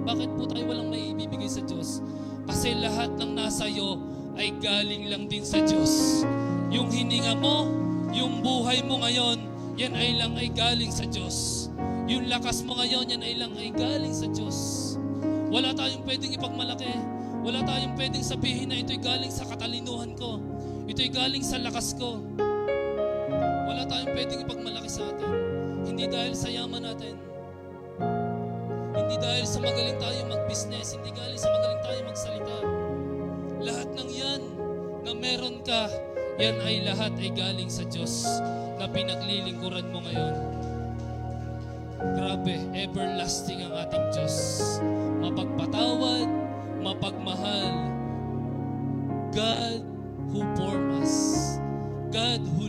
Bakit po tayo walang may ibibigay sa Diyos? Kasi lahat ng nasa iyo ay galing lang din sa Diyos. Yung hininga mo, yung buhay mo ngayon, yan ay lang ay galing sa Diyos. Yung lakas mo ngayon, yan ay lang ay galing sa Diyos. Wala tayong pwedeng ipagmalaki. Wala tayong pwedeng sabihin na ito'y galing sa katalinuhan ko. Ito'y galing sa lakas ko. Wala tayong pwedeng ipagmalaki sa atin. Hindi dahil sa yaman natin. Hindi dahil sa magaling tayo mag-business. Hindi dahil sa magaling tayo magsalita. Lahat ng yan na meron ka, yan ay lahat ay galing sa Diyos na pinaglilingkuran mo ngayon. Grabe, everlasting ang ating Diyos. Mapagpatawad, mapagmahal. God who formed us. God who